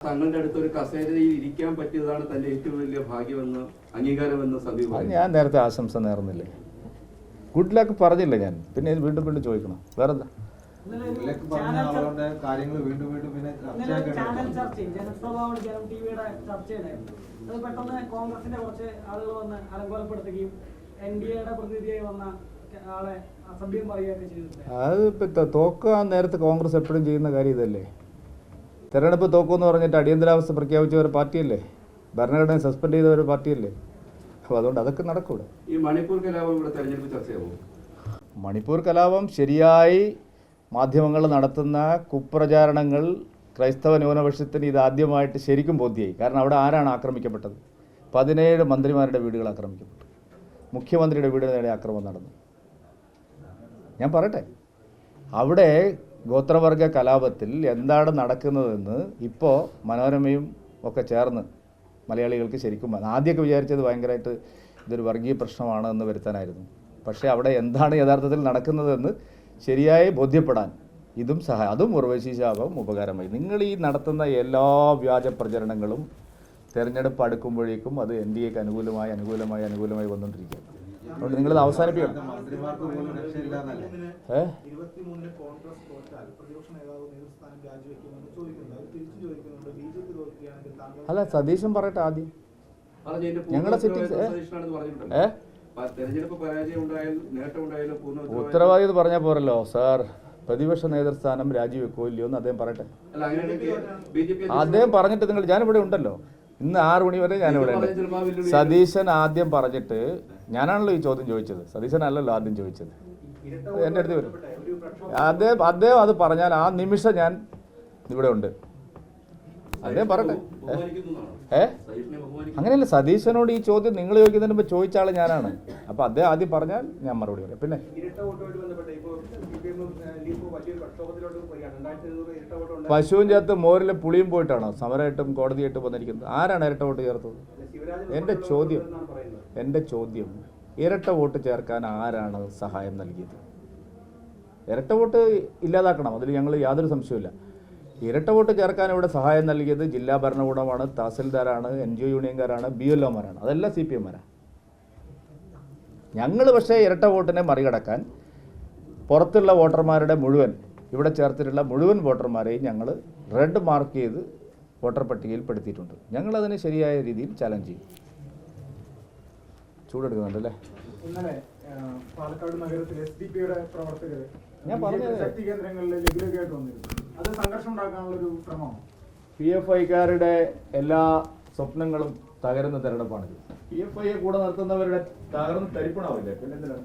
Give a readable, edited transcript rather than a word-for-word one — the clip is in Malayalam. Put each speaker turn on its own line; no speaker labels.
തങ്ങളുടെ അടുത്ത് ഒരു കസേരയിൽ ഇരിക്കാൻ പറ്റിയതാണ് തന്റെ ഏറ്റവും വലിയ ഭാഗ്യമെന്ന് അംഗീകാരമെന്ന് സന്ദീപ് പറഞ്ഞു.
ഞാൻ നേരത്തെ ആശംസ നേർന്നില്ലേ? ഗുഡ് ലക്ക് പറഞ്ഞില്ല ഞാൻ, പിന്നെ വീണ്ടും വീണ്ടും ചോദിക്കണം. വേറെന്താ? അത് തോക്കാൻ നേരത്തെ കോൺഗ്രസ് എപ്പോഴും ചെയ്യുന്ന കാര്യം ഇതല്ലേ. തെരഞ്ഞെടുപ്പ് തോക്കുമെന്ന് പറഞ്ഞിട്ട് അടിയന്തരാവസ്ഥ പ്രഖ്യാപിച്ച ഒരു പാർട്ടിയല്ലേ, ഭരണഘടന സസ്പെൻഡ് ചെയ്ത ഒരു പാർട്ടിയല്ലേ. അപ്പോൾ അതുകൊണ്ട് അതൊക്കെ നടക്കൂടെ.
ഈ മണിപ്പൂർ കലാപം ഇവിടെ തെരഞ്ഞെടുപ്പ് ചർച്ചയാവും.
മണിപ്പൂർ കലാപം ശരിയായി മാധ്യമങ്ങൾ നടത്തുന്ന കുപ്രചാരണങ്ങൾ ക്രൈസ്തവ ന്യൂനപക്ഷത്തിന് ഇതാദ്യമായിട്ട് ശരിക്കും ബോധ്യമായി. കാരണം അവിടെ ആരാണ് ആക്രമിക്കപ്പെട്ടത്? 17 മന്ത്രിമാരുടെ വീടുകൾ ആക്രമിക്കപ്പെട്ടു, മുഖ്യമന്ത്രിയുടെ വീടിന് നേരെ ആക്രമണം നടന്നു. ഞാൻ പറയട്ടെ, അവിടെ ഗോത്രവർഗ കലാപത്തിൽ എന്താണ് നടക്കുന്നതെന്ന് ഇപ്പോൾ മനോരമയും ഒക്കെ ചേർന്ന് മലയാളികൾക്ക് ശരിക്കും ആദ്യമൊക്കെ വിചാരിച്ചത് ഭയങ്കരമായിട്ട് ഇതൊരു വർഗീയ പ്രശ്നമാണ് എന്ന് വരുത്താനായിരുന്നു. പക്ഷേ അവിടെ എന്താണ് യഥാർത്ഥത്തിൽ നടക്കുന്നതെന്ന് ശരിയായി ബോധ്യപ്പെടാൻ ഇതും അതും ഉർവശി ശാപം ഉപകാരമായി. നിങ്ങൾ ഈ നടത്തുന്ന എല്ലാ വ്യാജ പ്രചരണങ്ങളും തെരഞ്ഞെടുപ്പ് അടുക്കുമ്പോഴേക്കും അത് NDAക്ക് അനുകൂലമായി വന്നുകൊണ്ടിരിക്കുക. അതുകൊണ്ട് നിങ്ങളിത് അവസാനിപ്പിക്കണം. അല്ല, സതീശൻ പറയട്ടെ ആദ്യം. ഞങ്ങളുടെ ഉത്തരവാദി എന്ന് പറഞ്ഞാൽ പോരല്ലോ സാർ. പ്രതിപക്ഷ നേതൃസ്ഥാനം രാജിവെക്കോ ഇല്ലയോ എന്ന് അദ്ദേഹം പറയട്ടെ. അദ്ദേഹം പറഞ്ഞിട്ട് ഞാനിവിടെ ഉണ്ടല്ലോ, ഇന്ന് 6 മണി വരെ ഞാനിവിടെ ഉണ്ട്. സതീശൻ ആദ്യം പറഞ്ഞിട്ട്, ഞാനാണല്ലോ ഈ ചോദ്യം ചോദിച്ചത്, സതീശനല്ലല്ലോ ആദ്യം ചോദിച്ചത്. എൻ്റെ അടുത്ത് വരും അദ്ദേഹം അത് പറഞ്ഞാൽ ആ നിമിഷം ഞാൻ ഇവിടെ ഉണ്ട്. അദ്ദേഹം പറയട്ടെ. അങ്ങനെയല്ല, സതീശനോട് ഈ ചോദ്യം നിങ്ങൾ ചോദിക്കുന്നതിന് മുമ്പ് ചോദിച്ച ആൾ ഞാനാണ്. അപ്പോൾ അദ്ദേഹം ആദ്യം പറഞ്ഞാൽ ഞാൻ മറുപടി പറയാം. പിന്നെ പശുവും ചേർത്ത് മോരിലെ പുളിയും പോയിട്ടാണോ സമരമായിട്ടും കോടതിയായിട്ടും വന്നിരിക്കുന്നത്? ആരാണ് ഇരട്ട വോട്ട് ചേർത്തത്? എൻ്റെ ചോദ്യം ഇരട്ട വോട്ട് ചേർക്കാൻ ആരാണ് സഹായം നൽകിയത്? ഇരട്ട വോട്ട് ഇല്ലാതാക്കണം, അതിൽ ഞങ്ങൾ യാതൊരു സംശയമില്ല. ഇരട്ട വോട്ട് ചേർക്കാൻ ഇവിടെ സഹായം നൽകിയത് ജില്ലാ ഭരണകൂടമാണ്, തഹസിൽദാരാണ്, NGO യൂണിയൻകാരാണ്, BLOമാരാണ്, അതെല്ലാം CPMമാരാണ്. ഞങ്ങൾ പക്ഷേ ഇരട്ട വോട്ടിനെ മറികടക്കാൻ പുറത്തുള്ള വോട്ടർമാരുടെ മുഴുവൻ, ഇവിടെ ചേർത്തിട്ടുള്ള മുഴുവൻ വോട്ടർമാരെയും ഞങ്ങൾ റെഡ് മാർക്ക് ചെയ്ത് വോട്ടർ പട്ടികയിൽ പെടുത്തിയിട്ടുണ്ട്. ഞങ്ങളതിനെ ശരിയായ രീതിയിൽ ചാലഞ്ച് ചെയ്യും. ചൂടെടുക്കുന്നുണ്ടല്ലേ?
പാലക്കാട് നഗരത്തിൽ SDP-യുടെ പ്രവർത്തകർ
ഞാൻ പറഞ്ഞത്
ശക്തി കേന്ദ്രങ്ങളിൽ ലഘുലഘയായിട്ട് വന്നിരുന്നു. അത് സംഘർഷം ഉണ്ടാക്കാനുള്ളൊരു ശ്രമമാണ്.
PFIക്കാരുടെ എല്ലാ സ്വപ്നങ്ങളും തകരുന്ന തെരഞ്ഞെടുപ്പാണിത്. PFIയെ കൂടെ നിർത്തുന്നവരുടെ തകർന്ന് തരിപ്പണാവില്ലേ? പിന്നെ എന്തിനാണ്?